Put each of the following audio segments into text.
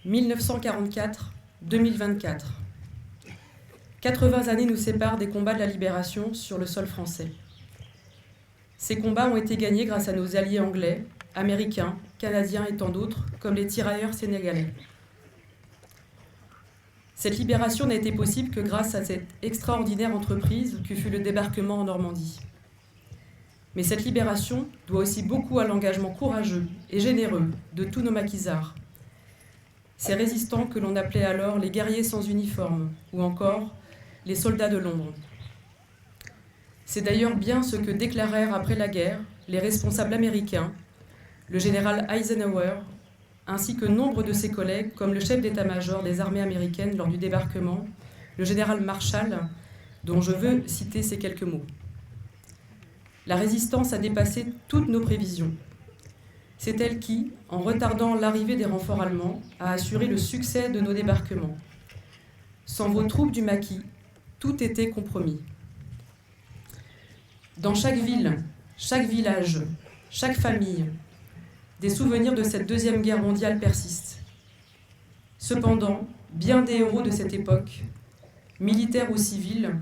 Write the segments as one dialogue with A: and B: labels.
A: 1944-2024. 80 années nous séparent des combats de la libération sur le sol français. Ces combats ont été gagnés grâce à nos alliés anglais, américains, canadiens et tant d'autres, comme les tirailleurs sénégalais. Cette libération n'a été possible que grâce à cette extraordinaire entreprise que fut le débarquement en Normandie. Mais cette libération doit aussi beaucoup à l'engagement courageux et généreux de tous nos maquisards, ces résistants que l'on appelait alors les guerriers sans uniforme, ou encore les soldats de l'ombre. C'est d'ailleurs bien ce que déclarèrent après la guerre les responsables américains, le général Eisenhower, ainsi que nombre de ses collègues, comme le chef d'état-major des armées américaines lors du débarquement, le général Marshall, dont je veux citer ces quelques mots. La résistance a dépassé toutes nos prévisions. C'est elle qui, en retardant l'arrivée des renforts allemands, a assuré le succès de nos débarquements. Sans vos troupes du maquis, tout était compromis. Dans chaque ville, chaque village, chaque famille, des souvenirs de cette Deuxième Guerre mondiale persistent. Cependant, bien des héros de cette époque, militaires ou civils,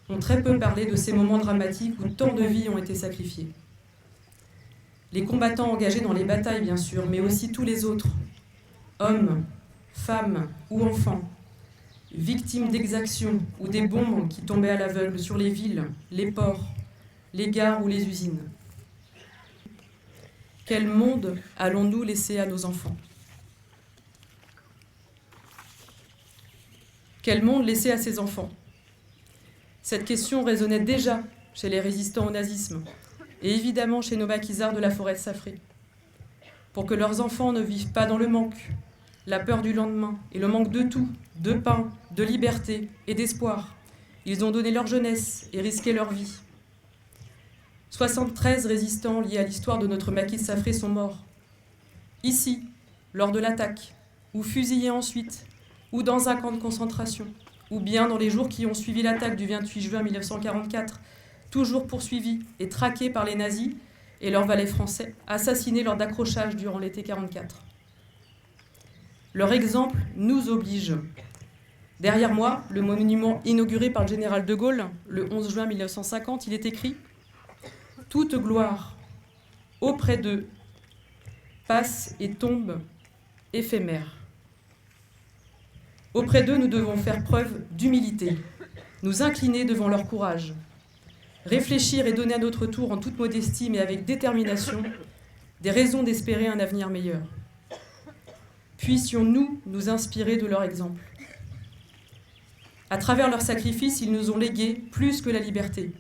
A: ont très peu parlé de ces moments dramatiques où tant de vies ont été sacrifiées. Les combattants engagés dans les batailles, bien sûr, mais aussi tous les autres, hommes, femmes ou enfants, victimes d'exactions ou des bombes qui tombaient à l'aveugle sur les villes, les ports, les gares ou les usines. Quel monde allons-nous laisser à nos enfants ? Quel monde laisser à ses enfants ? Cette question résonnait déjà chez les résistants au nazisme et évidemment chez nos maquisards de la forêt de Safré. Pour que leurs enfants ne vivent pas dans le manque, la peur du lendemain et le manque de tout, de pain, de liberté et d'espoir, ils ont donné leur jeunesse et risqué leur vie. 73 résistants liés à l'histoire de notre maquis de Safré sont morts. Ici, lors de l'attaque, ou fusillés ensuite, ou dans un camp de concentration, ou bien dans les jours qui ont suivi l'attaque du 28 juin 1944, toujours poursuivis et traqués par les nazis et leurs valets français, assassinés lors d'accrochages durant l'été 44. Leur exemple nous oblige. Derrière moi, le monument inauguré par le général de Gaulle, le 11 juin 1950, il est écrit « Toute gloire, auprès d'eux, passe et tombe éphémère. » Auprès d'eux, nous devons faire preuve d'humilité, nous incliner devant leur courage, réfléchir et donner à notre tour en toute modestie mais avec détermination des raisons d'espérer un avenir meilleur. Puissions-nous nous inspirer de leur exemple. À travers leur sacrifice, ils nous ont légué plus que la liberté.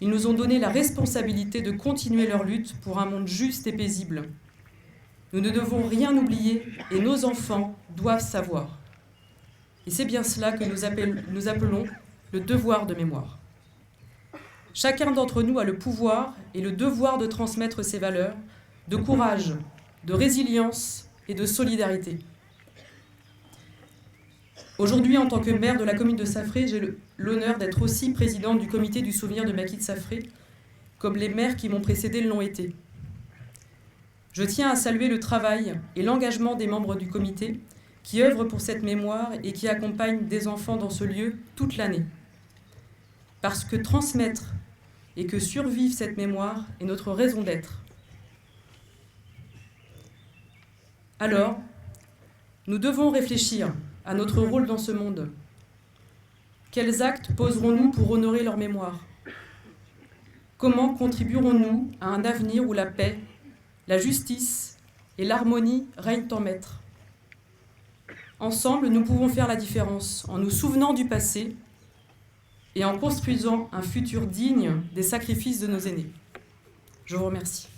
A: Ils nous ont donné la responsabilité de continuer leur lutte pour un monde juste et paisible. Nous ne devons rien oublier et nos enfants doivent savoir. Et c'est bien cela que nous appelons le devoir de mémoire. Chacun d'entre nous a le pouvoir et le devoir de transmettre ces valeurs de courage, de résilience et de solidarité. Aujourd'hui, en tant que maire de la commune de Safré, j'ai l'honneur d'être aussi présidente du comité du souvenir de maquis de Safré, comme les maires qui m'ont précédé l'ont été. Je tiens à saluer le travail et l'engagement des membres du comité qui œuvrent pour cette mémoire et qui accompagnent des enfants dans ce lieu toute l'année. Parce que transmettre et que survivre cette mémoire est notre raison d'être. Alors, nous devons réfléchir à notre rôle dans ce monde. Quels actes poserons-nous pour honorer leur mémoire ? Comment contribuerons-nous à un avenir où la paix, la justice et l'harmonie règnent en maître ? Ensemble, nous pouvons faire la différence en nous souvenant du passé et en construisant un futur digne des sacrifices de nos aînés. Je vous remercie.